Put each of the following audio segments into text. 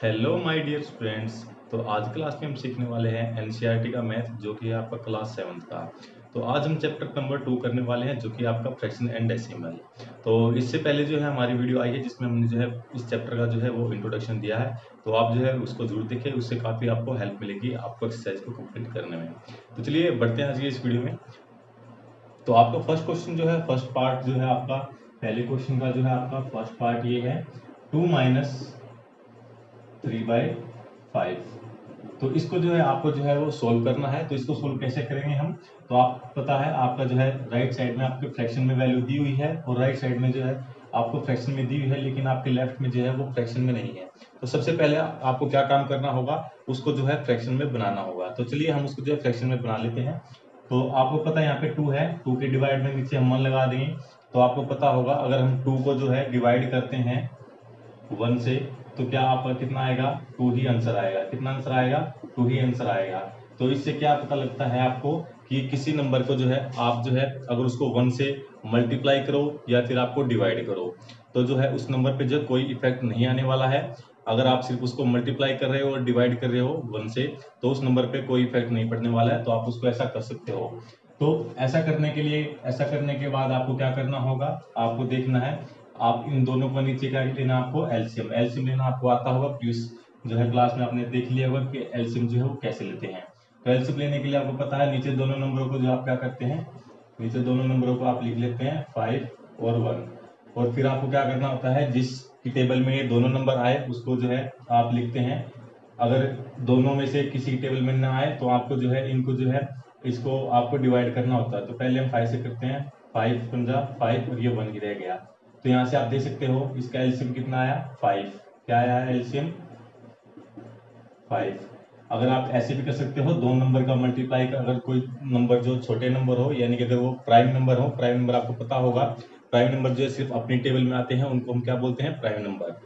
Hello my dear students. तो आज class में हम सीखने वाले हैं एनसीईआरटी का मैथ जो कि है आपका क्लास 7th का। तो आज हम चैप्टर नंबर 2 करने वाले हैं जो कि आपका फ्रैक्शन एंड डेसिमल। तो इससे पहले जो है हमारी वीडियो आई है जिसमें हमने जो है इस चैप्टर का जो है वो इंट्रोडक्शन दिया है। तो आप जो है उसको जरूर देखें, उससे काफ़ी आपको हेल्प मिलेगी आपको एक्सरसाइज को कंप्लीट करने में। तो चलिए बढ़ते हैं आज की इस वीडियो में। तो आपका फर्स्ट क्वेश्चन जो है फर्स्ट पार्ट जो है आपका पहले क्वेश्चन का जो है आपका फर्स्ट पार्ट ये है 2 माइनस 3/5। तो इसको जो है आपको जो है वो सोल्व करना है। तो इसको सोल्व कैसे करेंगे हम, तो आप पता है आपका जो है राइट साइड में आपके फ्रैक्शन में वैल्यू दी हुई है और राइट साइड में जो है आपको फ्रैक्शन में दी हुई है, लेकिन आपके लेफ्ट में जो है वो फ्रैक्शन में नहीं है। तो सबसे पहले आपको क्या काम करना होगा, उसको जो है फ्रैक्शन में बनाना होगा। तो चलिए हम उसको जो है फ्रैक्शन में बना लेते हैं। तो आपको पता है यहाँ पे 2 है, 2 के डिवाइड में नीचे हम 1 लगा देंगे। तो आपको पता होगा अगर हम 2 को जो है डिवाइड करते हैं 1 से तो क्या आपका कितना आएगा, 2 ही आंसर आएगा। कितना आंसर आएगा, 2 ही आंसर आएगा। तो इससे क्या पता लगता है आपको कि किसी नंबर को जो है आप जो है अगर उसको 1 से मल्टीप्लाई करो या फिर आपको डिवाइड करो तो जो है उस नंबर पे जो कोई इफेक्ट नहीं आने वाला है। अगर आप सिर्फ उसको मल्टीप्लाई कर रहे हो और डिवाइड कर रहे हो 1 से तो उस नंबर पे कोई इफेक्ट नहीं पड़ने वाला है। तो आप उसको ऐसा कर सकते हो। तो ऐसा करने के लिए, ऐसा करने के बाद आपको क्या करना होगा, आपको देखना है आप इन दोनों को नीचे क्या लेना, आपको एलसीएम। एलसीएम लेना आपको आता होगा, प्लीज जो है क्लास में आपने देख लिया होगा कि एलसीएम जो है वो कैसे लेते हैं। तो एलसीएम लेने के लिए आपको पता है नीचे दोनों नंबरों को जो आप क्या करते हैं, नीचे दोनों नंबरों को आप लिख लेते हैं 5 और 1। और फिर आपको क्या करना होता है, जिस की टेबल में ये दोनों नंबर आए उसको जो है आप लिखते हैं। अगर दोनों में से किसी टेबल में ना आए तो आपको जो है इनको जो है इसको आपको डिवाइड करना होता है। तो पहले हम 5 से करते हैं, 5 पंजा 5 और ये 1 ही रह गया। तो यहाँ से आप देख सकते हो इसका एलसीएम कितना आया, 5। क्या आया एलसीएम, 5। अगर आप ऐसे भी कर सकते हो, दो नंबर का मल्टीप्लाई कर, अगर कोई नंबर जो छोटे नंबर हो यानी कि अगर वो प्राइम नंबर हो, प्राइम नंबर आपको पता होगा प्राइम नंबर जो है सिर्फ अपनी टेबल में आते हैं, उनको हम क्या बोलते हैं, प्राइम नंबर।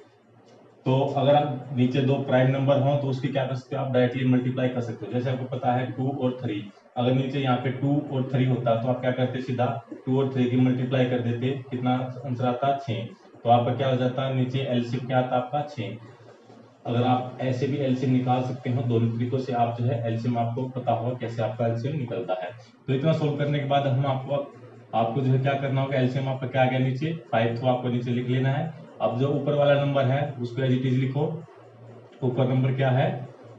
तो अगर आप नीचे दो प्राइम नंबर हो तो उसकी क्या कर सकते हो, आप डायरेक्टली मल्टीप्लाई कर सकते हो। जैसे आपको पता है 2 और 3, अगर नीचे यहाँ पे 2 और 3 होता तो आप क्या करते, सीधा 2 और 3 की मल्टीप्लाई कर देते, कितना आंसर आता, 6। तो आपका क्या हो जाता है, नीचे एलसीएम क्या आता आपका 6। अगर आप ऐसे भी एलसीएम निकाल सकते हो, दोनों तरीकों से आप जो है एलसीएम आपको पता होगा कैसे आपका एलसीएम निकलता है। तो इतना सोल्व करने के बाद हम आपको जो है क्या करना होगा, एलसीएम आपका क्या आ गया नीचे 5, तो आपको नीचे लिख लेना है। अब जो ऊपर वाला नंबर है उसको एज इट इज लिखो। ऊपर नंबर क्या है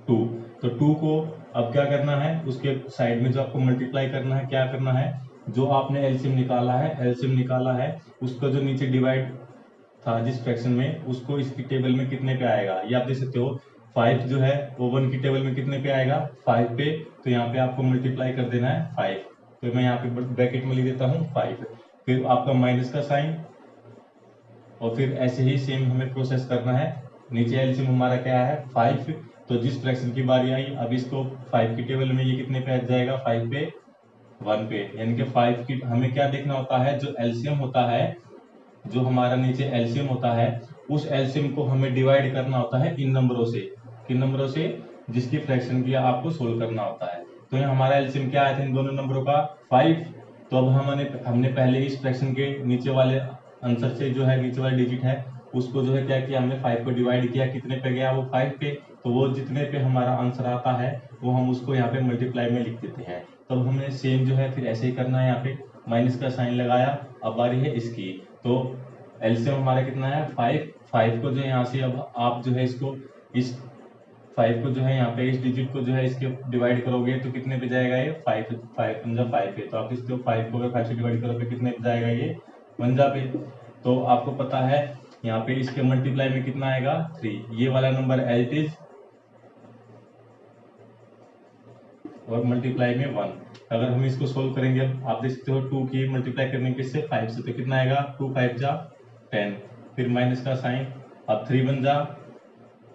2। तो 2 को अब क्या करना है, उसके साइड में जो आपको मल्टीप्लाई करना है, क्या करना है, जो आपने एलसीएम निकाला है उसका जो नीचे डिवाइड था जिस फ्रैक्शन में, उसको इसकी टेबल में कितने पे आएगा ये आप देख सकते हो। 5 जो है वो 1 की टेबल में कितने पे आएगा, 5 पे। तो यहाँ पे आपको मल्टीप्लाई कर देना है 5। तो मैं यहाँ पे ब्रैकेट में लिख देता हूँ 5। फिर आपका माइनस का साइन, और फिर ऐसे ही सेम हमें प्रोसेस करना है। नीचे एलसीएम हमारा क्या है 5। तो जिस फ्रैक्शन की बारी आई अब इसको 5 की टेबल में ये कितने पे आ जाएगा, 5 पे 1 पे। यानी कि 5 की हमें क्या देखना होता है, जो एलसीएम होता है, जो हमारा नीचे एलसीएम होता है उस एलसीएम को हमें डिवाइड करना होता है इन नंबरों से। किन नंबरों से, जिसकी फ्रैक्शन की आपको सोल्व करना होता है। तो यहाँ हमारा एलसीएम क्या आया था इन दोनों नंबरों का 5। तो अब हमने पहले इस फ्रैक्शन के नीचे वाले आंसर से जो है नीचे वाला डिजिट है उसको जो है क्या किया, हमने 5 को डिवाइड किया, कितने पे गया वो 5 पे। तो वो जितने पे हमारा आंसर आता है वो हम उसको यहाँ पे मल्टीप्लाई में लिख देते हैं। तब हमें सेम जो है फिर ऐसे ही करना है, यहाँ पे माइनस का साइन लगाया। अब बारी है इसकी। तो एलसीएम हमारा कितना है 5। 5 को जो है यहाँ से अब आप जो है इसको इस 5 को जो है यहाँ पे इस डिजिट को जो है इसके डिवाइड करोगे तो कितने पे जाएगा ये 5। 5 पंजा 5 है, तो आप इसको 5 को अगर 5 से डिवाइड करोगे कितने पे जाएगा ये 1 पे। तो आपको पता है यहाँ पे इसके मल्टीप्लाई में कितना आएगा 3। ये वाला नंबर एज इट इज और मल्टीप्लाई में 1। अगर हम इसको सोल्व करेंगे, आप देख सकते हो 2 की मल्टीप्लाई करने के से 5 से, तो कितना आएगा 2 5 जा 10। फिर माइनस का साइन, अब 3 1 जा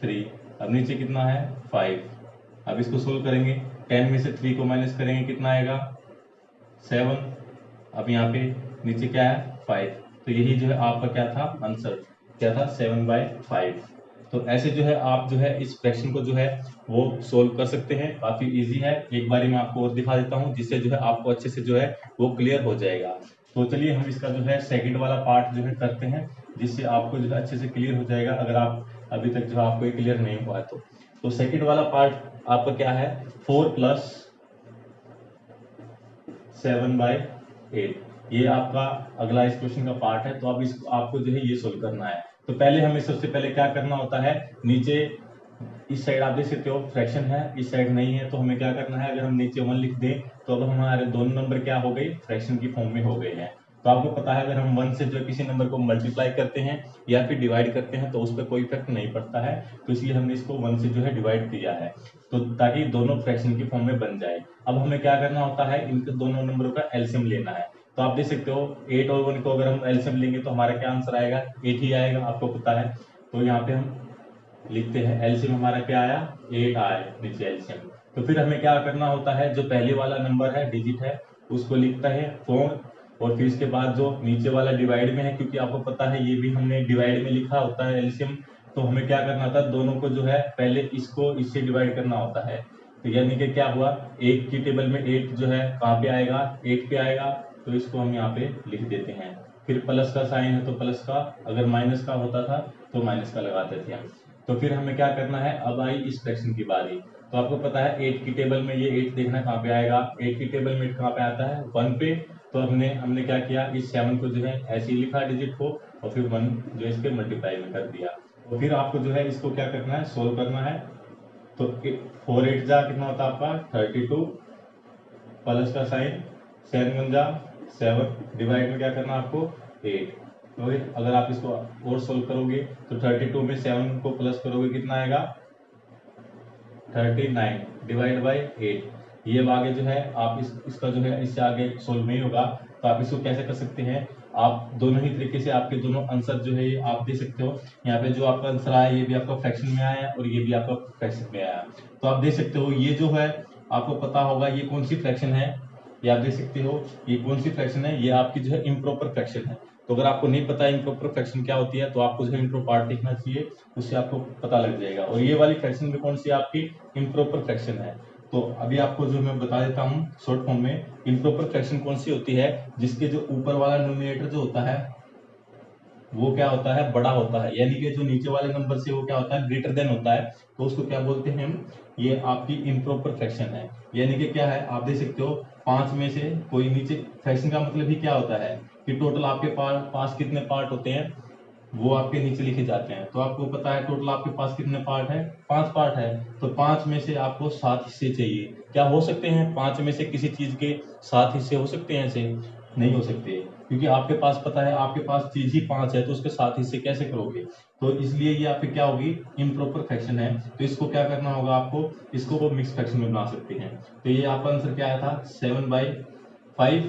3। अब नीचे कितना है 5। अब इसको सोल्व करेंगे, 10 में से 3 को माइनस करेंगे कितना आएगा 7। अब यहाँ पे नीचे क्या है 5। तो यही जो है आपका क्या था आंसर, क्या था 7/5। तो ऐसे जो है आप जो है इस फ्रैक्शन को जो है वो सोल्व कर सकते हैं, काफी इजी है। एक बारी मैं आपको और दिखा देता हूँ जिससे जो है आपको अच्छे से जो है वो क्लियर हो जाएगा। तो चलिए हम इसका जो है सेकंड वाला पार्ट जो है करते हैं, जिससे आपको जो है अच्छे से क्लियर हो जाएगा। अगर आप अभी तक जो आपको ये क्लियर नहीं हुआ है तो सेकंड वाला पार्ट आपका क्या है, 4 + 7/8, ये आपका अगला इस क्वेश्चन का पार्ट है। तो अब इसको आपको जो है ये सोल्व करना है। तो पहले हमें सबसे पहले क्या करना होता है, नीचे इस साइड आप देख सकते हो फ्रैक्शन है, इस साइड नहीं है, तो हमें क्या करना है, अगर हम नीचे 1 लिख दें तो अब हमारे दोनों नंबर क्या हो गए, फ्रैक्शन की फॉर्म में हो गए हैं। तो आपको पता है अगर हम 1 से जो किसी नंबर को मल्टीप्लाई करते हैं या फिर डिवाइड करते हैं तो उस पर कोई इफेक्ट नहीं पड़ता है, तो इसलिए हमने इसको 1 से जो है डिवाइड किया है, तो ताकि दोनों फ्रैक्शन की फॉर्म में बन जाए। अब हमें क्या करना होता है, इनके दोनों नंबरों का एलसीएम लेना है। तो आप देख सकते हो 8 और 1 को अगर हम एलसीएम लेंगे तो हमारा क्या आंसर आएगा, 8 ही आएगा, आपको पता है। तो यहाँ पे हम लिखते हैं एलसीएम हमारा क्या आया, 8 आए नीचे एलसीएम। तो फिर हमें क्या करना होता है, जो पहले वाला नंबर है, डिजिट है, उसको लिखता है 4, और फिर इसके बाद जो नीचे वाला डिवाइड में है, क्योंकि आपको पता है ये भी हमने डिवाइड में लिखा होता है एलसीएम, तो हमें क्या करना होता है, दोनों को जो है पहले इसको इससे डिवाइड करना होता है। तो यानी कि क्या हुआ, 8 की टेबल में 8 जो है कहाँ पे आएगा, 8 पे आएगा, तो इसको हम यहाँ पे लिख देते हैं। फिर प्लस का साइन है तो प्लस का, अगर माइनस का होता था तो माइनस का लगाते थे हम। तो फिर हमें क्या करना है, अब आई इस फ्रैक्शन की बारी। तो आपको पता है 8 की टेबल में ये 8 देखना कहाँ पे आएगा, 8 की टेबल में 8 कहाँ पे आता है, 1 पे। तो हमने क्या किया, इस 7 को जो है ऐसे ही लिखा डिजिट को, और फिर 1 जो इसके मल्टीप्लाई में कर दिया। तो फिर आपको जो है इसको क्या करना है, सोल्व करना है। तो 4 8 जा कितना होता है आपका 32, प्लस का साइन, 7 1 जा 7, डिवाइड में क्या करना है आपको 8। तो अगर आप इसको और सोल्व करोगे तो 32 में 7 को प्लस करोगे कितना आएगा 39, डिवाइड बाई 8। ये अब आगे जो है आप इसका जो है इससे आगे सोल्व नहीं होगा, तो आप इसको कैसे कर सकते हैं, आप दोनों ही तरीके से आपके दोनों आंसर जो है ये आप दे सकते हो। यहाँ पे जो आपका आंसर आया ये भी आपका फ्रैक्शन में आया और ये भी आपका फ्रैक्शन में आया। तो आप देख सकते हो ये जो है आपको पता होगा ये कौन सी फ्रैक्शन है, ये आप देख सकते हो ये कौन सी फ्रैक्शन है, ये आपकी जो है इम्प्रॉपर फ्रैक्शन है। तो अगर आपको नहीं पता इम्प्रॉपर फ्रैक्शन क्या होती है तो आपको जो है इंट्रो पार्ट देखना चाहिए, उससे आपको पता लग जाएगा। और ये वाली फ्रैक्शन में कौन सी आपकी इम्प्रॉपर फ्रैक्शन है, तो अभी आपको जो मैं बता देता हूँ शॉर्ट फॉर्म में, इम्प्रॉपर फ्रैक्शन कौन सी होती है, जिसके जो ऊपर वाला न्यूमरेटर जो होता है वो क्या होता है, बड़ा होता है, यानी कि जो नीचे वाले नंबर से वो क्या होता है, ग्रेटर देन होता है, तो उसको क्या बोलते हैं हम, ये आपकी इम्प्रॉपर फ्रैक्शन है। यानी कि क्या है, आप देख सकते हो 5 में से कोई नीचे, फ्रैक्शन का मतलब ही क्या होता है कि टोटल आपके पास कितने पार्ट होते हैं वो आपके नीचे लिखे जाते हैं। तो आपको पता है टोटल आपके पास कितने पार्ट है, 5 पार्ट है, तो 5 में से आपको 7 हिस्से चाहिए। क्या हो सकते हैं 5 में से किसी चीज के 7 हिस्से हो सकते हैं ऐसे, नहीं हो सकते, क्योंकि आपके पास पता है आपके पास चीज ही 5 है तो उसके 7 हिस्से कैसे करोगे। तो इसलिए ये आपकी क्या होगी, इम्प्रॉपर फ्रैक्शन है। तो इसको क्या करना होगा आपको, इसको वो मिक्स फ्रैक्शन में बना सकते हैं। तो ये आपका आंसर क्या आया था 7/5,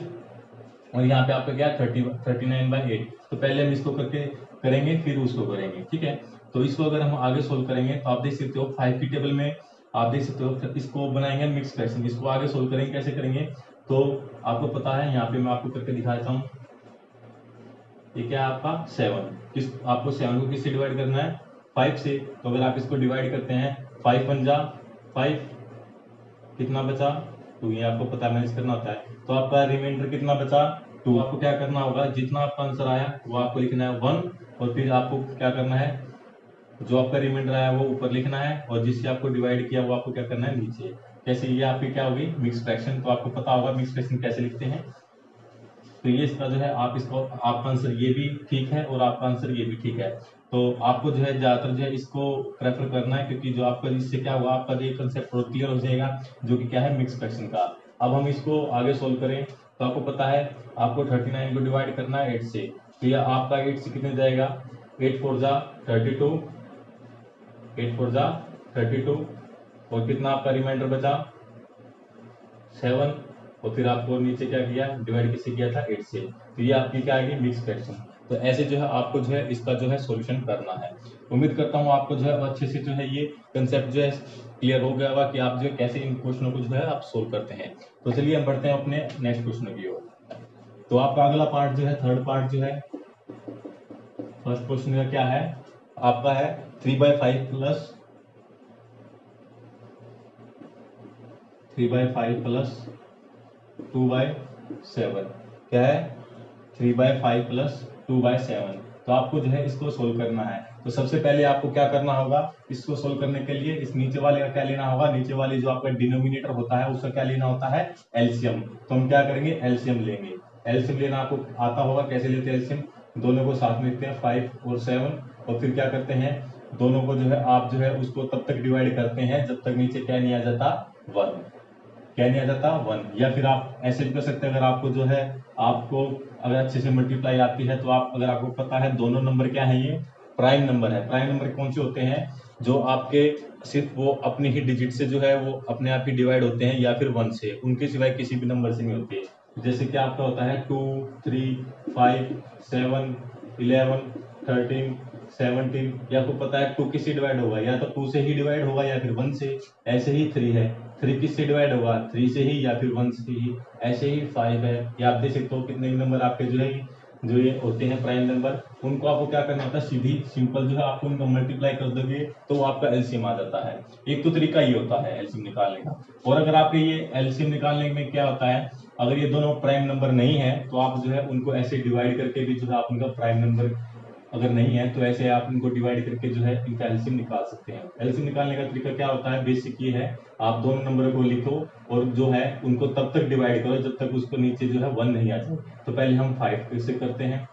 और यहाँ पे आपका क्या 39/8। तो पहले हम इसको करके करेंगे फिर उसको करेंगे, ठीक है। तो इसको अगर हम आगे सोल्व करेंगे तो आप देख सकते हो 5 की टेबल में आप देख सकते हो इसको बनाएंगे मिक्स फ्रैक्शन, इसको आगे सोल्व करेंगे, कैसे करेंगे, तो आपको पता है यहाँ पे मैं आपको करके दिखा देता हूँ। ये क्या है आपका 7, आपको 7 को किससे डिवाइड करना है 5 से। तो अगर आप इसको डिवाइड करते हैं 5 1 जा 5, कितना बचा 2, ये आपको पता मैनेज करना होता है। तो आपका रिमाइंडर कितना बचा 2। आपको क्या करना होगा, जितना आपका आंसर आया वो आपको लिखना है 1, और फिर आपको क्या करना है, जो आपका रिमाइंडर आया वो ऊपर लिखना है, और जिससे आपको डिवाइड किया वो आपको क्या करना है नीचे। कैसे, ये आपकी क्या होगी मिक्स फ्रैक्शन। तो आपको पता होगा मिक्स फ्रैक्शन कैसे लिखते हैं। तो ये इसका जो है आप इसको, आपका आंसर ये भी ठीक है और आपका आंसर ये भी ठीक है। तो आपको जो है ज्यादातर जो है इसको प्रेफर करना है, क्योंकि जो आपका इससे क्या होगा, आपका जो कंसेप्ट और क्लियर हो जाएगा, जो कि क्या है मिक्स फ्रैक्शन का। अब हम इसको आगे सोल्व करें तो आपको पता है आपको 39 को डिवाइड करना है 8 से। तो यह आपका 8 से कितने जाएगा, 8 4 जा 32, 8 4 जा 32, और कितना आपका रिमाइंडर बचा 7, और फिर आपको नीचे क्या किया, डिवाइड किससे किया था 8 से। तो ये आपकी क्या आएगी मिक्स फ्रैक्शन। तो ऐसे जो है आपको जो है इसका जो है सॉल्यूशन करना है। उम्मीद करता हूँ आपको जो है अच्छे से जो है ये कंसेप्ट जो है क्लियर हो गया होगा कि आप जो है कैसे इन क्वेश्चनों को जो है आप सोल्व करते हैं। तो चलिए हम बढ़ते हैं अपने नेक्स्ट क्वेश्चन की ओर। तो आपका अगला पार्ट जो है, थर्ड पार्ट जो है, फर्स्ट क्वेश्चन का क्या है, आपका है 3/5 प्लस 2/7, क्या है 3/5 प्लस 2/7। तो आपको जो है इसको सोल्व करना है। तो सबसे पहले आपको क्या करना होगा, इसको सोल्व करने के लिए इस नीचे वाले का क्या लेना होगा, नीचे वाले जो आपका डिनोमिनेटर होता है उसका क्या लेना होता है, एलसीएम। तो हम क्या करेंगे, एलसीएम लेंगे। एलसीएम लेना आपको आता होगा, कैसे लेते हैं एलसीएम, दोनों को साथ में लिखते हैं 5 और 7, और फिर क्या करते हैं, दोनों को जो है आप जो है उसको तब तक डिवाइड करते हैं जब तक नीचे क्या नहीं आ जाता, 1। क्या नहीं आ जाता, 1। या फिर आप ऐसे भी कर सकते हैं, अगर आपको जो है आपको अगर अच्छे से मल्टीप्लाई आती है तो आप, अगर आपको पता है दोनों नंबर क्या है, ये प्राइम नंबर है। प्राइम नंबर कौन से होते हैं, जो आपके सिर्फ वो अपने ही डिजिट से जो है वो अपने आप ही डिवाइड होते हैं, या फिर 1 से, उनके सिवाय किसी भी नंबर से नहीं होते। जैसे कि आपका होता है 2, 3, 5, 7, 11, 13, 17, या आपको पता है 2 किससे डिवाइड होगा, या तो 2 से ही डिवाइड होगा या फिर 1 से। ऐसे ही 3 है, 3 किससे डिवाइड होगा, 3 से ही या फिर 1 से ही। ऐसे ही 5 है, या आप देख सकते हो कितने नंबर आपके जो है जो ये होते हैं प्राइम नंबर, उनको आपको क्या करना होता है, सीधी सिंपल जो है आपको उनको मल्टीप्लाई कर दोगे तो वो आपका एलसीएम आ जाता है। एक तो तरीका ये होता है एलसीएम निकालने का। और अगर आपके ये एलसीएम निकालने में क्या होता है, अगर ये दोनों प्राइम नंबर नहीं है तो आप जो है उनको ऐसे डिवाइड करके भी जो है आप उनका प्राइम नंबर अगर नहीं है तो ऐसे आप इनको डिवाइड करके जो है इनका एलसीएम निकाल सकते हैं। एलसीएम निकालने का तरीका क्या होता है, बेसिक ये है, आप दोनों नंबर को लिखो और जो है उनको तब तक डिवाइड करो जब तक उसको नीचे जो है 1 नहीं आ जाए। तो पहले हम 5 से करते हैं,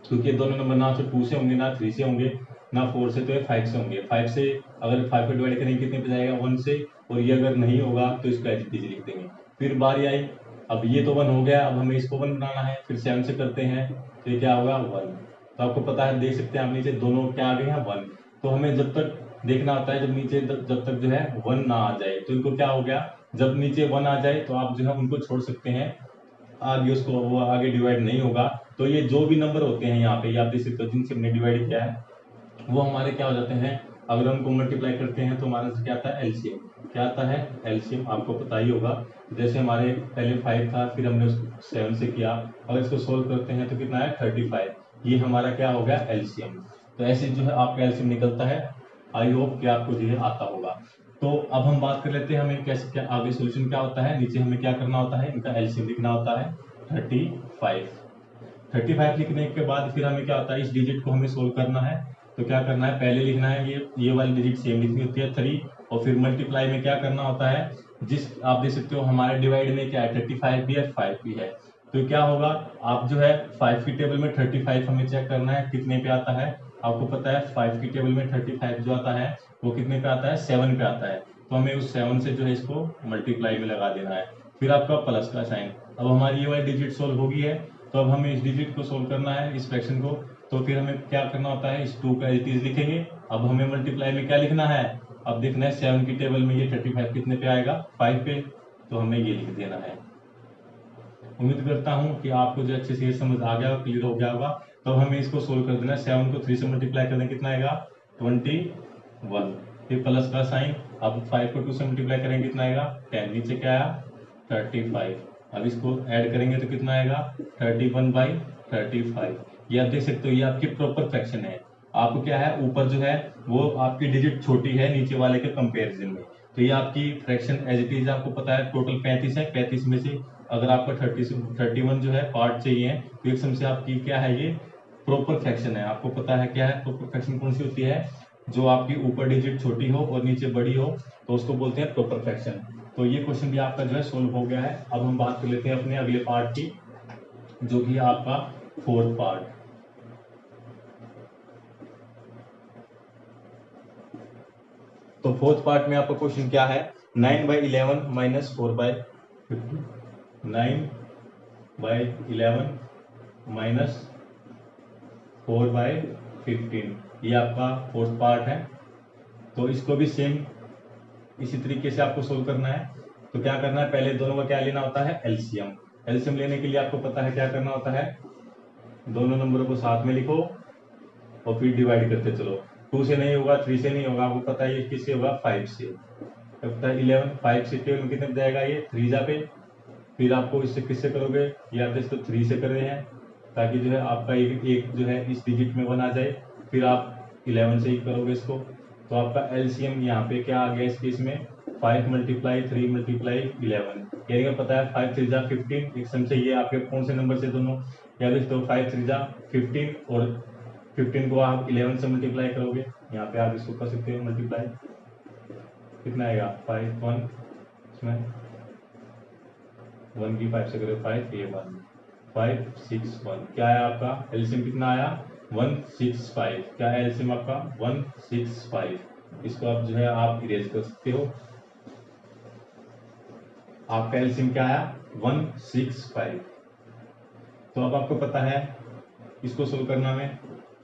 क्योंकि दोनों नंबर ना तो 2 से होंगे, ना 3 से होंगे, ना 4 से, तो ये 5 से होंगे। 5 से अगर 5 को डिवाइड करेंगे कितने पे जाएगा, 1 से, और ये अगर नहीं होगा तो इसको एज इट इज लिख देंगे। फिर बारी आई, अब ये तो 1 हो गया, अब हमें इसको 1 बनाना है, फिर 7 से करते हैं तो ये क्या होगा, 1। तो आपको पता है, देख सकते हैं आप नीचे दोनों क्या आ गए हैं, 1। तो हमें जब तक देखना होता है, जब नीचे जब तक जो है 1 ना आ जाए, तो इनको क्या हो गया, जब नीचे 1 आ जाए तो आप जो है उनको छोड़ सकते हैं, आगे उसको वो आगे डिवाइड नहीं होगा। तो ये जो भी नंबर होते हैं यहाँ पे, ये आप देख सकते हो जिनसे हमने डिवाइड किया है, वो हमारे क्या हो जाते हैं, अगर हमको मल्टीप्लाई करते हैं तो हमारे क्या आता है, एलसीएम। क्या आता है, एलसीएम, आपको पता ही होगा। जैसे हमारे पहले 5 था, फिर हमने उसको 7 से किया, अगर इसको सोल्व करते हैं तो कितना है, 35। ये हमारा क्या हो गया, एलसीएम। तो ऐसे जो है आपका एलसीएम निकलता है। आई होप कि आपको जो है आता होगा। तो अब हम बात कर लेते हैं हमें कैसे, क्या आगे सोल्यूशन क्या होता है। नीचे हमें क्या करना होता है, इनका एलसीएम लिखना होता है 35। 35 लिखने के बाद फिर हमें क्या होता है, इस डिजिट को हमें सोल्व करना है। तो क्या करना है, पहले लिखना है ये वाली डिजिट सेम लिखनी होती है 3, और फिर मल्टीप्लाई में क्या करना होता है, जिस आप देख सकते हो हमारे डिवाइड में क्या है, 35 भी है, 5 भी है। तो क्या होगा, आप जो है 5 की टेबल में 35 हमें चेक करना है कितने पे आता है। आपको पता है 5 की टेबल में 35 जो आता है वो कितने पे आता है, 7 पे आता है। तो हमें उस 7 से जो है इसको मल्टीप्लाई में लगा देना है, फिर आपका प्लस का साइन। अब हमारी ये वाली डिजिट सोल्व होगी है, तो अब हमें इस डिजिट को सोल्व करना है, इस फ्रैक्शन को। तो फिर हमें क्या करना होता है, इस 2 का एज इट इज लिखेंगे। अब हमें मल्टीप्लाई में क्या लिखना है, अब देखना है 7 की टेबल में ये 35 कितने पे आएगा, 5 पे, तो हमें ये लिख देना है। उम्मीद करता हूँ कि आपको जो अच्छे से ये समझ आ गया, क्लियर हो गया होगा। तो हमें इसको सोल्व कर देना है, 7 को 3 से मल्टीप्लाई करने कितना आएगा, 21, फिर प्लस का साइन। अब 5 को 2 से मल्टीप्लाई करेंगे कितना आएगा, 10, नीचे क्या आया, 35। अब इसको ऐड करेंगे तो कितना आएगा, 31/35। ये आप देख सकते हो, ये आपकी प्रॉपर फ्रैक्शन है। आपको क्या है, ऊपर जो है वो आपकी डिजिट छोटी है नीचे वाले के कंपेरिजन में। तो ये आपकी फ्रैक्शन एज इट इज, आपको पता है टोटल 35 है, 35 में से अगर आपको 31 जो है पार्ट चाहिए, तो एक सम से आपकी क्या है, ये प्रॉपर फ्रैक्शन है। आपको पता है क्या है प्रॉपर फ्रैक्शन, कौन सी होती है, जो आपकी ऊपर डिजिट छोटी हो और नीचे बड़ी हो, तो उसको बोलते हैं प्रॉपर फ्रैक्शन। तो ये क्वेश्चन भी आपका जो है सोल्व हो गया है। अब हम बात कर लेते हैं अपने अगले पार्ट की, जो कि आपका 4th पार्ट। तो 4th पार्ट में आपका क्वेश्चन क्या है, 9/11 माइनस 4/50। 9/11 माइनस 4/15, ये आपका 4th पार्ट है। तो इसको भी सेम इसी तरीके से आपको सोल्व करना है। तो क्या करना है, पहले दोनों का क्या लेना होता है, एलसीएम। एलसीएम लेने के लिए आपको पता है क्या करना होता है, दोनों नंबरों को साथ में लिखो और फिर डिवाइड करते चलो। 2 से नहीं होगा, 3 से नहीं होगा, आपको पता है ये किससे होगा, 5 से। तब 11, 5 से टेबल में कितने जाएगा, ये 3 जा पे। फिर आपको इससे किससे करोगे, ये आप जैसे 3 से कर रहे हैं, ताकि जो है आपका एक जो है इस डिजिट में 1 आ जाए। फिर आप 11 से ही करोगे इसको। तो आपका एलसीएम यहाँ पे क्या आ गया इस केस में, 5 मल्टीप्लाई 3 मल्टीप्लाई 11। यानी कि पता है 5 3 जा 15, एक सम से ये आपके कौन से नंबर से दोनों, या तो 5 3 जा 15 और 15 को आप 11 से मल्टीप्लाई करोगे, यहाँ पे आप इसको कर सकते हो मल्टीप्लाई, कितना आएगा 5 1, इसमें 1 की 5 से करो 5, ये 1 5 6 1, क्या है आपका एलसीएम कितना आया 165, क्या है एलसीएम आपका 165। इसको आप जो है आप इरेज कर सकते हो, आपका एलसीएम क्या आया 165। तो अब आपको पता है इसको सोल्व करना में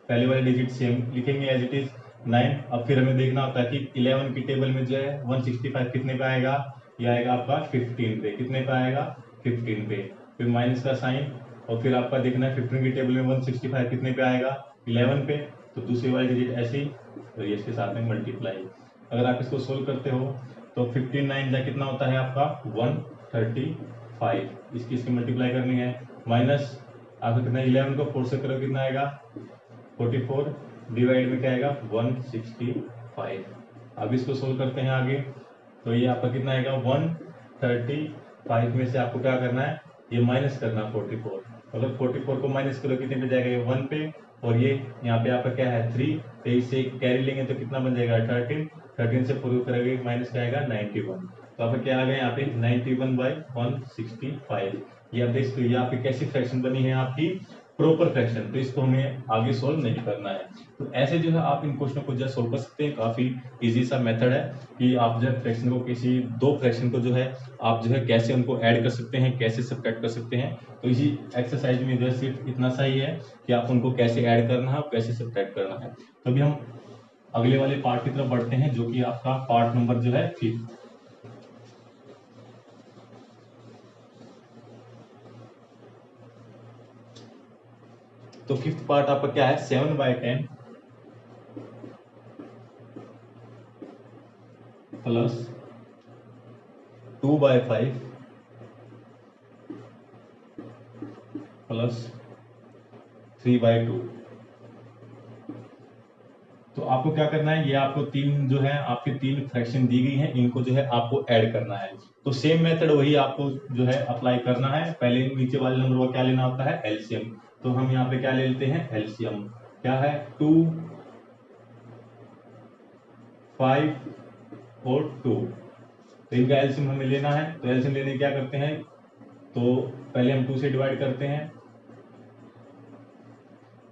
पहले वाले डिजिट सेम लिखेंगे एज इट इज 9। अब फिर हमें देखना होता है कि 11 की टेबल में जो है 165 कितने पे आएगा, ये आएगा आपका 15 पे, कितने पे आएगा 15 पे, फिर माइनस का साइन, और फिर आपका देखना है 15 की टेबल में 165 कितने पे आएगा 11 पे, तो दूसरी वाली डिजिट ऐसे ही तो ये इसके साथ में मल्टीप्लाई। अगर आप इसको सोल्व करते हो तो 15 9 जा कितना होता है आपका 135, इसकी इसकी मल्टीप्लाई करनी है, माइनस आपको कितना 11 को 4 से करो कितना आएगा 44, डिवाइड में क्या आएगा 165। अब इसको सोल्व करते हैं आगे, तो ये आपका कितना आएगा 135 में से आपको क्या करना है ये माइनस करना 44, अगर 44 को माइनस करो कितने पे जाएगा ये 1 पे, और ये यहाँ पे आपका क्या है 3, तो इससे कैरी लेंगे तो कितना बन जाएगा 13 से प्रूव करेंगे माइनस क्या आएगा 91, तो आपका क्या आ गया यहाँ पे 91/165। ये आप देख सकते हो ये आपकी कैसी फ्रैक्शन बनी है आपकी प्रॉपर फ्रैक्शन, तो इसको हमें आगे सोल्व नहीं करना है। तो ऐसे जो है आप इन क्वेश्चन को जो है सोल्व कर सकते हैं, काफी इजी सा मेथड है कि आप जो है फ्रैक्शन को किसी दो फ्रैक्शन को जो है आप जो है कैसे उनको ऐड कर सकते हैं, कैसे सब्ट्रैक्ट कर सकते हैं। तो इसी एक्सरसाइज में जो है सिर्फ इतना सा ही है कि आप उनको कैसे ऐड करना है और कैसे सब्ट्रैक्ट करना है। तो अभी हम अगले वाले पार्ट की तरफ बढ़ते हैं जो कि आपका पार्ट नंबर जो है 5। तो 5th पार्ट आपका क्या है 7/10 प्लस 2/5 प्लस 3/2। तो आपको क्या करना है, ये आपको तीन जो है आपके तीन फ्रैक्शन दी गई हैं, इनको जो है आपको ऐड करना है। तो सेम मेथड वही आपको जो है अप्लाई करना है। पहले नीचे वाले नंबर को क्या लेना होता है एलसीएम, तो हम यहाँ पे क्या ले लेते हैं एलसीएम, क्या है 2 5 और 2, तो इनका एलसीएम हमें लेना है। तो एलसीएम लेने क्या करते हैं, तो पहले हम 2 से डिवाइड करते हैं,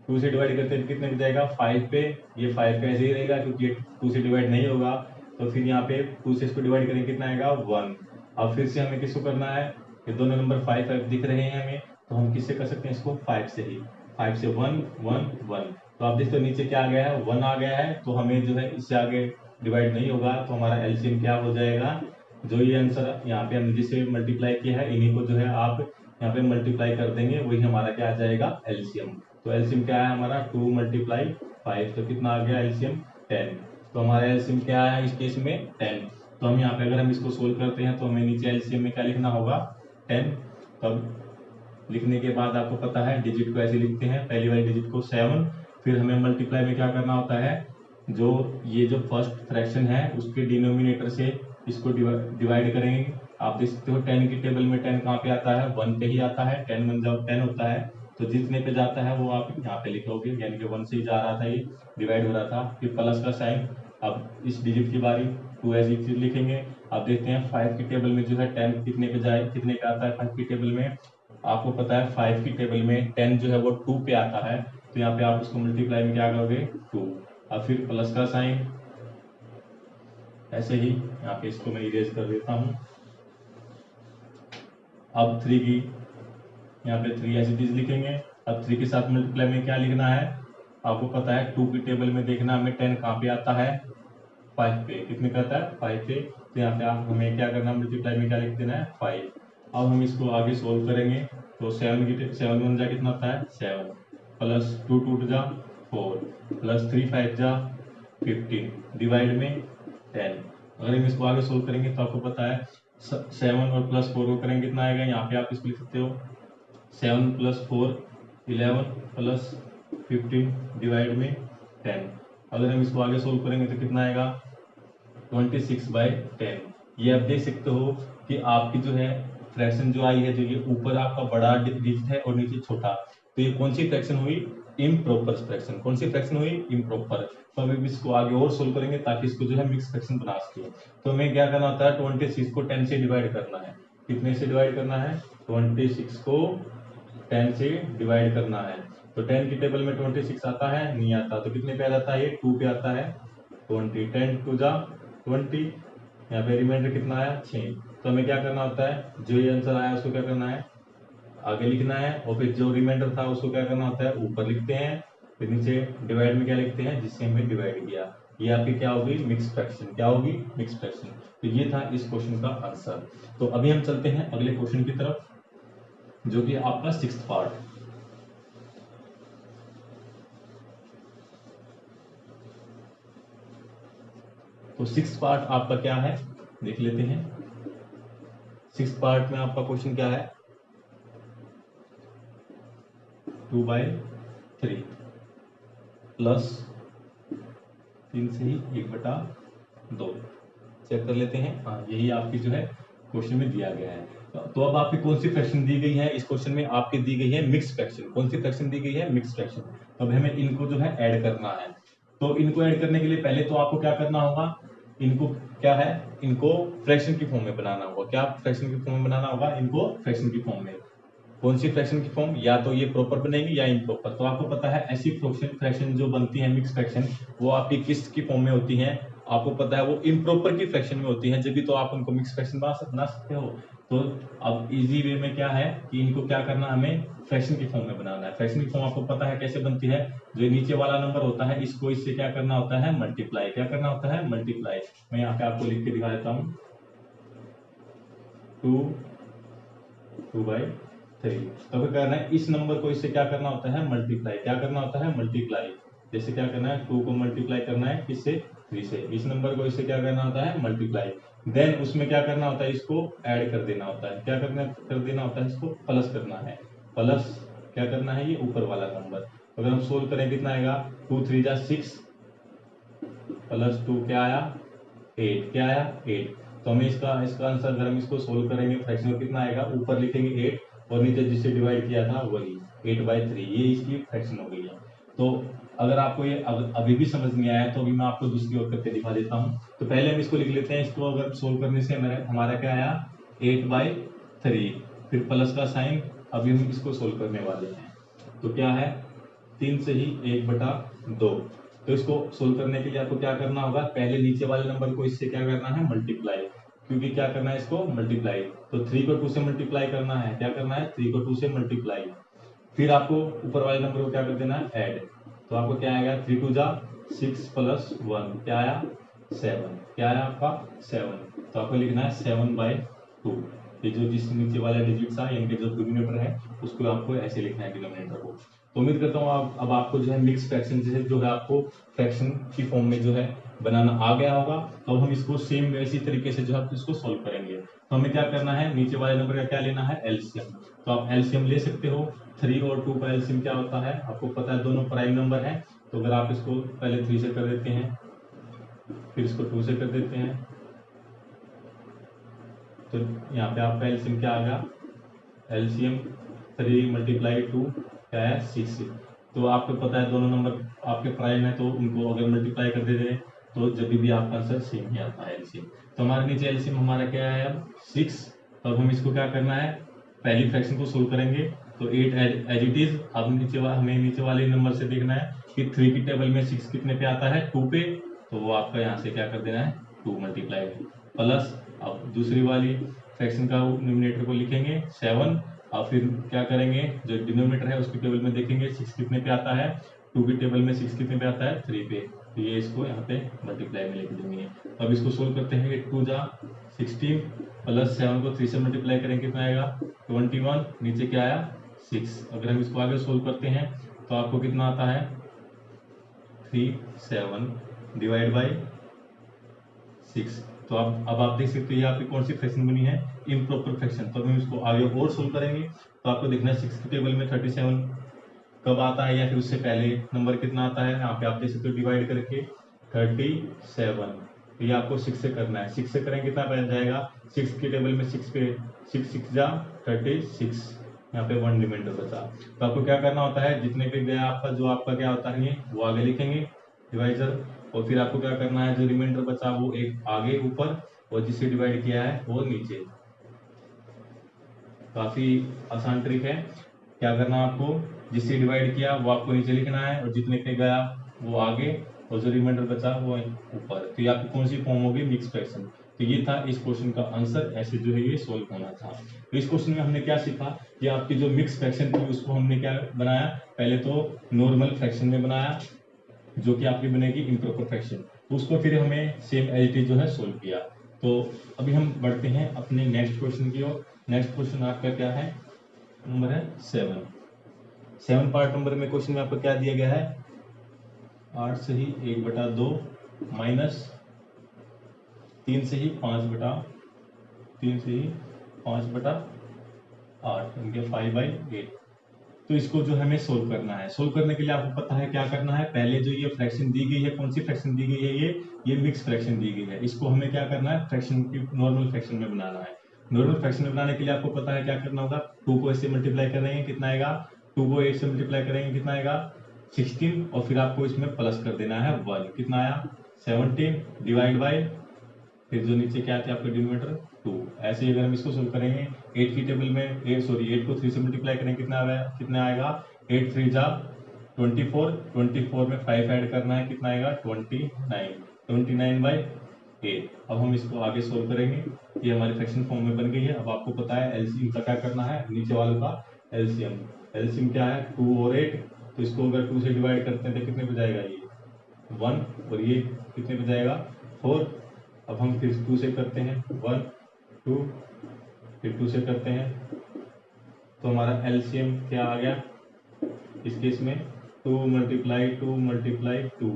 2 से डिवाइड करते हैं कितने में जाएगा 5 पे, ये 5 पे ऐसे ही रहेगा क्योंकि ये 2 से डिवाइड नहीं होगा। तो फिर यहाँ पे 2 से इसको डिवाइड करेंगे कितना आएगा 1। अब फिर से हमें किसको करना है, ये दोनों नंबर 5 5 दिख रहे हैं हमें, तो हम किससे कर सकते हैं इसको 5 से ही, 5 से 1 1 1। तो आप देखते हो नीचे क्या आ गया है 1 आ गया है, तो हमें जो है इससे आगे डिवाइड नहीं होगा, तो हमारा एलसीएम क्या हो जाएगा, जो ये आंसर यहाँ पे हमने जिसे मल्टीप्लाई किया है इन्हीं को जो है आप यहाँ पे मल्टीप्लाई कर देंगे, वही हमारा क्या आ जाएगा एलसीएम। तो एलसीएम क्या है हमारा 2 × 5, तो कितना आ गया एलसीएम 10। तो हमारा एलसीएम क्या है इस केस में 10। तो हम यहाँ पे अगर हम इसको सोल्व करते हैं तो हमें नीचे एलसीएम में क्या लिखना होगा 10। तब लिखने के बाद आपको पता है डिजिट को ऐसे लिखते हैं, पहली वाली डिजिट को 7, फिर हमें मल्टीप्लाई में क्या करना होता है, जो ये जो फर्स्ट फ्रैक्शन है उसके डिनोमिनेटर से इसको डिवाइड करेंगे। आप देख सकते हो 10 की टेबल में 10 कहाँ पे आता है 1 पे ही आता है, 10 1 जब 10 होता है, तो जितने पे जाता है वो आप यहाँ पे लिखोगे, यानी कि 1 से ही जा रहा था, ये डिवाइड हो रहा था, फिर प्लस का साइन। अब इस डिजिट की बारी 2 ऐसे लिखेंगे। आप देखते हैं 5 की टेबल में जो है 10 कितने पे जाए, कितने पे आता है 5 की टेबल में, आपको पता है 5 की टेबल में 10 जो है वो 2 पे आता है, तो यहाँ पे आप उसको मल्टीप्लाई में क्या करोगे 2, अब फिर प्लस का साइन ऐसे ही, यहाँ पे इसको मैं इरेज कर देता हूँ। अब 3 की यहाँ पे 3 ऐसी चीज लिखेंगे। अब 3 के साथ मल्टीप्लाई में क्या लिखना है, आपको पता है 2 की टेबल में देखना हमें 10 कहाँ पे आता है 5 पे, कितने पे आता है 5 पे, तो यहाँ पे आप हमें क्या करना है मल्टीप्लाई में क्या लिख देना है 5। अब हम इसको आगे सोल्व करेंगे, तो 7 1 जा कितना आता है 7, प्लस 2 2 जा 4, प्लस 3 5 जा 15, डिवाइड में 10। अगर हम इसको आगे सोल्व करेंगे तो आपको पता है 7 और प्लस 4 को करेंगे कितना आएगा, यहाँ पे आप इसको लिख सकते हो 7 + 4 11 प्लस 15 डिवाइड में 10। अगर हम इसको आगे सोल्व करेंगे तो कितना आएगा 26/10। ये आप देख सकते हो कि आपकी जो है फ्रैक्शन जो आई है, जो ये ऊपर आपका बड़ा डिजिट है और नीचे छोटा, तो ये कौन सी फ्रैक्शन हुई इम्प्रॉपर फ्रैक्शन। कौन सी फ्रैक्शन हुई? इम्प्रॉपर। तो हम इसको आगे और सोल्व करेंगे ताकि इसको जो है मिक्स फ्रैक्शन बना सके। तो हमें क्या करना होता है, 26 को 10 से डिवाइड करना है। कितने से डिवाइड करना है? 26 को 10 से डिवाइड करना है। तो 10 की टेबल में 26 आता है? नहीं आता। तो कितने पे आ जाता है? ये 2 पे आता है। 20, 10 टू जा 20, यहाँ पे रिमाइंडर कितना आया? 6। तो हमें क्या करना होता है, जो ये आंसर आया उसको क्या करना है, आगे लिखना है, और फिर जो रिमाइंडर था उसको क्या करना होता है, ऊपर लिखते हैं। फिर नीचे डिवाइड में क्या लिखते हैं, जिससे हमें डिवाइड किया। ये आपकी क्या होगी? Mix fraction. क्या होगी? Mix fraction. तो ये था इस क्वेश्चन का आंसर। तो अभी हम चलते हैं अगले क्वेश्चन की तरफ, जो कि आपका 6th पार्ट। तो 6th पार्ट आपका क्या है, देख लेते हैं। 6th पार्ट में आपका क्वेश्चन क्या है, 2/3 प्लस 3 से ही 1/2। चेक कर लेते हैं। हाँ, यही आपकी जो है क्वेश्चन में दिया गया है। तो अब आपकी कौन सी फ्रैक्शन दी गई है? इस क्वेश्चन में आपकी दी गई है मिक्स फ्रैक्शन। कौन सी फ्रैक्शन दी गई है? Mix fraction. तो अब हमें इनको जो है ऐड करना है। तो इनको ऐड करने के लिए पहले तो आपको क्या करना होगा, इनको क्या है, इनको फ्रैक्शन की फॉर्म में बनाना होगा। क्या फ्रैक्शन की फॉर्म में बनाना होगा? इनको फ्रैक्शन की फॉर्म में। कौन सी फ्रैक्शन की फॉर्म? या तो ये प्रॉपर बनेगी या इम्प्रॉपर। तो आपको पता है ऐसी फ्रैक्शन जो बनती है मिक्स फ्रैक्शन, वो आपकी किस की फॉर्म में होती है? आपको पता है वो इम्प्रॉपर की फ्रैक्शन में होती है, जब भी तो आप उनको मिक्स फ्रैक्शन बना सकते हो। तो अब इजी वे में क्या है कि इनको क्या करना, हमें फ्रैक्शन की फॉर्म में बनाना है। फ्रैक्शन की फॉर्म आपको पता है कैसे बनती है, जो नीचे वाला नंबर होता है इसको इससे क्या करना होता है, मल्टीप्लाई। क्या करना होता है? मल्टीप्लाई। मैं यहाँ पे आपको लिख के दिखा देता हूँ, 2/3। तो क्या करना है, इस नंबर को इससे क्या करना होता है, मल्टीप्लाई। क्या करना होता है? मल्टीप्लाई। जैसे क्या करना है, 2 को मल्टीप्लाई करना है किससे? 3 से। इस नंबर को इससे क्या करना होता है? मल्टीप्लाई। देन उसमें क्या करना होता है, इसको ऐड कर देना होता है। क्या कर देना होता है, इसको प्लस करना है। प्लस क्या करना है, ये ऊपर वाला नंबर। अगर हम सोल्व करें कितना आएगा, 2 3 जा 6 प्लस 2 क्या आया, 8। क्या आया? 8। तो हमें इसका आंसर, अगर हम इसको सोल्व करेंगे फ्रैक्शन में कितना आएगा, ऊपर लिखेंगे 8 और नीचे जिससे डिवाइड किया था वही 8/3। ये इसकी फ्रैक्शन हो गई है। तो अगर आपको ये अभी भी समझ नहीं आया तो अभी मैं आपको दूसरी ओर करके दिखा देता हूँ। तो पहले हम इसको लिख लेते हैं। इसको अगर सोल्व करने से हमारा क्या आया, 8/3, फिर प्लस का साइन। अभी हम इसको सोल्व करने वाले हैं। तो क्या है, 3 से ही 1/2। तो इसको सोल्व करने के लिए आपको क्या करना होगा, पहले नीचे वाले नंबर को इससे क्या करना है, मल्टीप्लाई। क्योंकि क्या करना है, इसको मल्टीप्लाई। तो 3 को 2 से मल्टीप्लाई करना है। क्या करना है, 3 को 2 से मल्टीप्लाई। फिर आपको ऊपर वाले नंबर को क्या कर देना है, ऐड। तो आपको क्या आएगा, 3 2 जा 6 प्लस 1 क्या आया, 7। क्या आया आपका, 7। तो आपको लिखना है 7/2। ये जो जिस नीचे वाला डिजिट था, यानी कि जो डिनोमिनेटर है, उसको आपको ऐसे लिखना है डिनोमिनेटर को। तो उम्मीद करता हूँ अब आपको जो है मिक्स फ्रैक्शन जो है आपको फ्रैक्शन की फॉर्म में जो है बनाना आ गया होगा। तो हम इसको सेम वैसी तरीके से जो है इसको सोल्व करेंगे। तो हमें क्या करना है, नीचे वाले नंबर का क्या लेना है, एलसीएम। तो आप एलसीएम ले सकते हो। 3 और 2 का एलसीएम क्या होता है, आपको पता है, दोनों प्राइम नंबर है। तो अगर आप इसको पहले 3 से कर देते हैं, फिर इसको 2 से कर देते हैं, तो यहाँ पे आपका एलसीएम क्या आ गया, एलसीएम 3 × 2 क्या है, 6। तो आपको पता है दोनों नंबर आपके प्राइम है, तो उनको अगर मल्टीप्लाई कर देते हैं तो जब भी आपका आंसर सेम ही आता है, एलसीएम। तो हमारे नीचे एलसीएम हमारा क्या है, अब 6। तो अब हम इसको क्या करना है, पहली फ्रैक्शन को सोल्व करेंगे। तो 8 एज इट इज। अब हमें नीचे वाले नंबर से देखना है कि 3 की टेबल में 6 कितने पे आता है, 2 पे। तो वो आपका यहाँ से क्या कर देना है, 2 मल्टीप्लाई प्लस। अब दूसरी वाली फ्रैक्शन का न्यूमरेटर को लिखेंगे 7, और फिर क्या करेंगे, जो डिनोमिनेटर है उसकी टेबल में देखेंगे 6 कितने पे आता है, 2 की टेबल में 6 कितने पे आता है, 3 पे। तो ये इसको यहाँ पे मल्टीप्लाई में लिख देंगे। तो अब इसको सोल्व करते हैं, 8 2 जा 16 प्लस 7 को 3 से मल्टीप्लाई करेंगे कितना आएगा, 21। नीचे क्या आया, 6। अगर हम इसको आगे सोल्व करते हैं तो आपको कितना आता है, 3/7 डिवाइड बाई 6। तो अब आप देख सकते हैं ये आपकी कौन सी फ्रैक्शन बनी है, इम्प्रॉपर फ्रैक्शन। तो हम इसको आगे और सोल्व करेंगे। तो आपको देखना है 6 की टेबल में 37 कब आता है, या फिर उससे पहले नंबर कितना आता है। यहाँ पे आप देख सकते हो डिवाइड करके 37। तो ये आपको 6 से करना है। 6 से करेंगे कितना बन जाएगा, 6 की टेबल में 6 पे 6 6 जा 36। यहाँ पे 1 रिमाइंडर बचा। तो आपको क्या करना होता है, जितने पे गया आपका जो आपका क्या होता है वो आगे लिखेंगे डिवाइजर, और फिर आपको क्या करना है, जो रिमाइंडर बचा वो एक आगे ऊपर और जिससे डिवाइड किया है वो नीचे। काफी आसान ट्रिक है। क्या करना आपको, जिससे डिवाइड किया वो आपको नीचे लिखना है और जितने पे गया वो आगे और जो रिमाइंडर बचा वो ऊपर। तो ये आपकी कौन सी फॉर्म होगी, मिक्स फ्रैक्शन। तो ये था इस क्वेश्चन का आंसर, ऐसे जो है ये सोल्व होना था। तो इस क्वेश्चन में हमने क्या सीखा कि आपकी जो मिक्स फ्रैक्शन थी उसको हमने क्या बनाया, पहले तो नॉर्मल फ्रैक्शन में बनाया जो कि आपकी बनेगी इम्प्रॉपर फ्रैक्शन, तो उसको फिर हमें सेम एज इट इज जो है सोल्व किया। तो अभी हम बढ़ते हैं अपने नेक्स्ट क्वेश्चन की ओर। नेक्स्ट क्वेश्चन आपका क्या है, नंबर है 7 पार्ट नंबर में क्वेश्चन में आपको क्या दिया गया है, 8 से ही 1/2 माइनस 3 से ही 5/8 इनके 5/8। तो इसको जो हमें सोल्व करना है, सोल्व करने के लिए आपको पता है क्या करना है, पहले जो ये फ्रैक्शन दी गई है, कौन सी फ्रैक्शन दी गई है, ये मिक्स फ्रैक्शन दी गई है, इसको हमें क्या करना है, फ्रैक्शन की नॉर्मल फ्रैक्शन में बनाना है। नॉर्मल फ्रैक्शन में बनाने के लिए आपको पता है क्या करना होगा, 2 को 8 से मल्टीप्लाई करेंगे कितना आएगा, 2 को 8 से मल्टीप्लाई करेंगे कितना आएगा 16, और फिर आपको इसमें प्लस कर देना है 1, कितना आया 17 डिवाइड बाय, फिर जो नीचे क्या आते हैं आपके डिनोमिनेटर 2। ऐसे ही अगर हम इसको सोल्व करेंगे 8 की टेबल में 8 को 3 से मल्टीप्लाई करेंगे कितना आएगा 8 3 जा 24, 24 में 5 ऐड करना है कितना आएगा 29/8। अब हम इसको आगे सोल्व करेंगे, ये हमारी फ्रैक्शन फॉर्म में बन गई है। अब आपको पता है एलसीएम का क्या करना है, नीचे वालों का एलसीएम। एलसीएम क्या है 2 और 8, तो इसको अगर 2 से डिवाइड करते हैं तो कितने पे जाएगा ये 1, और ये कितने पे जाएगा 4। अब हम फिर 2 से करते हैं 1 2, फिर 2 से करते हैं, तो हमारा एलसीएम क्या आ गया इस केस में 2 × 2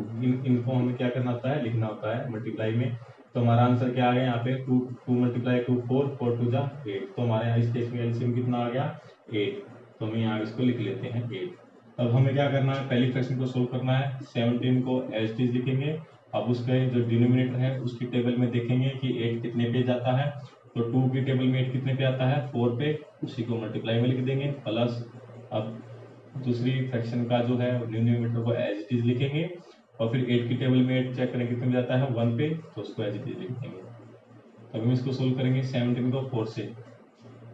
इनको हमें क्या करना होता है, लिखना होता है मल्टीप्लाई में। तो हमारा आंसर क्या आ गया यहाँ पे 2 × 2 4 4 2 जा 8। तो हमारे यहाँ इस केस में एलसीएम कितना आ गया 8। तो हम यहाँ इसको लिख लेते हैं 8। अब हमें क्या करना है, पहली फ्रैक्शन को सोल्व करना है, 17 को एज इट इज लिखेंगे। अब उसके जो डिनोमिनेटर है उसकी टेबल में देखेंगे कि 8 कितने पे जाता है, तो 2 की टेबल में 8 कितने पे आता है 4 पे, उसी को मल्टीप्लाई में लिख देंगे प्लस। अब दूसरी फ्रैक्शन का जो है डिनोमिनेटर को एज इट इज लिखेंगे, और फिर 8 की टेबल में 8 चेक करें कितने पे जाता है 1 पे, तो उसको एज इट इज लिख देंगे। अब हम इसको सोल्व करेंगे 17 को 4 से,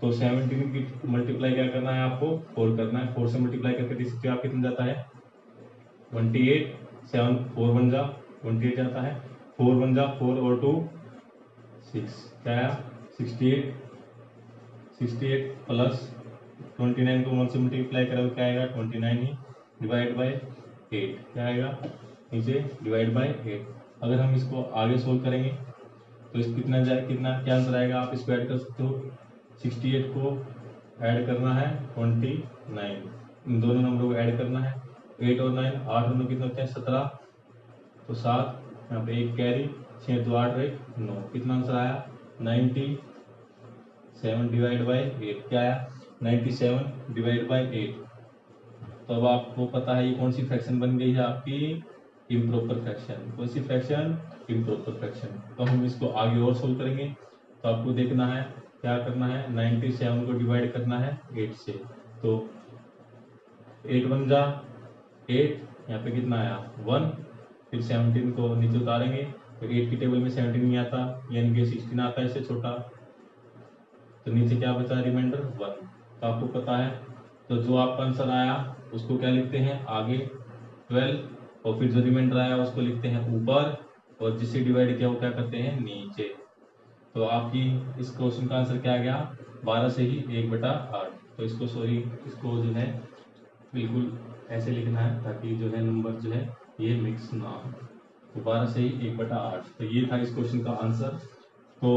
तो 17 की मल्टीप्लाई क्या करना है आपको 4 करना है, 4 से मल्टीप्लाई करके देख सकते हो आप कितना जाता है 28, 7 4 1 जा 28 जाता है, 4 1 जा 4 और 2 6, क्या आया 68 प्लस 29 को 1 से मल्टीप्लाई करोगे क्या आएगा 29 ही डिवाइड बाय 8, क्या आएगा नीचे डिवाइड बाय 8। अगर हम इसको आगे सोल्व करेंगे तो इस कितना जाए कितना क्या आंसर आएगा, आप इसको ऐड कर सकते हो। 68 को ऐड करना है 29, इन दोनों नंबरों को ऐड करना है, 8 और 9 8 और 9 कितने होते हैं 17, तो 7 यहाँ पे एक कैरी 6 2 8 और 1 9, कितना आंसर आया 97 डिवाइड बाय 8, क्या आया 97 डिवाइड बाय 8। तो अब आपको पता है ये कौन सी फ्रैक्शन बन गई है आपकी इम्प्रॉपर फ्रैक्शन। कौन सी फ्रैक्शन, इम्प्रॉपर फ्रैक्शन। तो हम इसको आगे और सोल्व करेंगे, तो आपको देखना है क्या करना है, 97 को डिवाइड करना है 8 से, तो 8 1 जा 8, यहाँ पे कितना आया 1, फिर 17 को नीचे उतारेंगे, तो 8 की टेबल में 17 नहीं आता, यानी कि 16 आता है इससे छोटा, तो नीचे क्या बचा रिमाइंडर 1। तो आपको पता है, तो जो आपका आंसर आया उसको क्या लिखते हैं आगे 12, और फिर जो रिमाइंडर आया उसको लिखते हैं ऊपर, और जिससे डिवाइड किया वो क्या करते हैं नीचे। तो आपकी इस क्वेश्चन का आंसर क्या आ गया 12 से ही 1/8। तो इसको इसको जो है बिल्कुल ऐसे लिखना है ताकि जो है नंबर जो है ये मिक्स ना हो। तो 12 से ही 1/8। तो ये था इस क्वेश्चन का आंसर। तो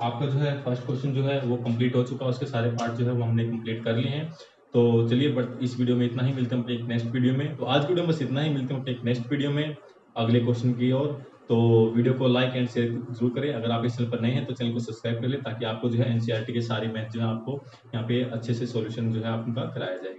आपका जो है फर्स्ट क्वेश्चन जो है वो कंप्लीट हो चुका है, उसके सारे पार्ट जो है वो हमने कंप्लीट कर लिए हैं। तो चलिए बट इस वीडियो में इतना ही, मिलते हैं अपने एक नेक्स्ट वीडियो में। तो आज वीडियो में बस इतना ही, मिलते हैं अपने एक नेक्स्ट वीडियो में अगले क्वेश्चन की ओर। तो वीडियो को लाइक एंड शेयर जरूर करें। अगर आप इस चैनल पर नए हैं तो चैनल को सब्सक्राइब कर लें, ताकि आपको जो है एनसीईआरटी के सारे मैथ जो है आपको यहाँ पे अच्छे से सॉल्यूशन जो है आपका कराया जाए।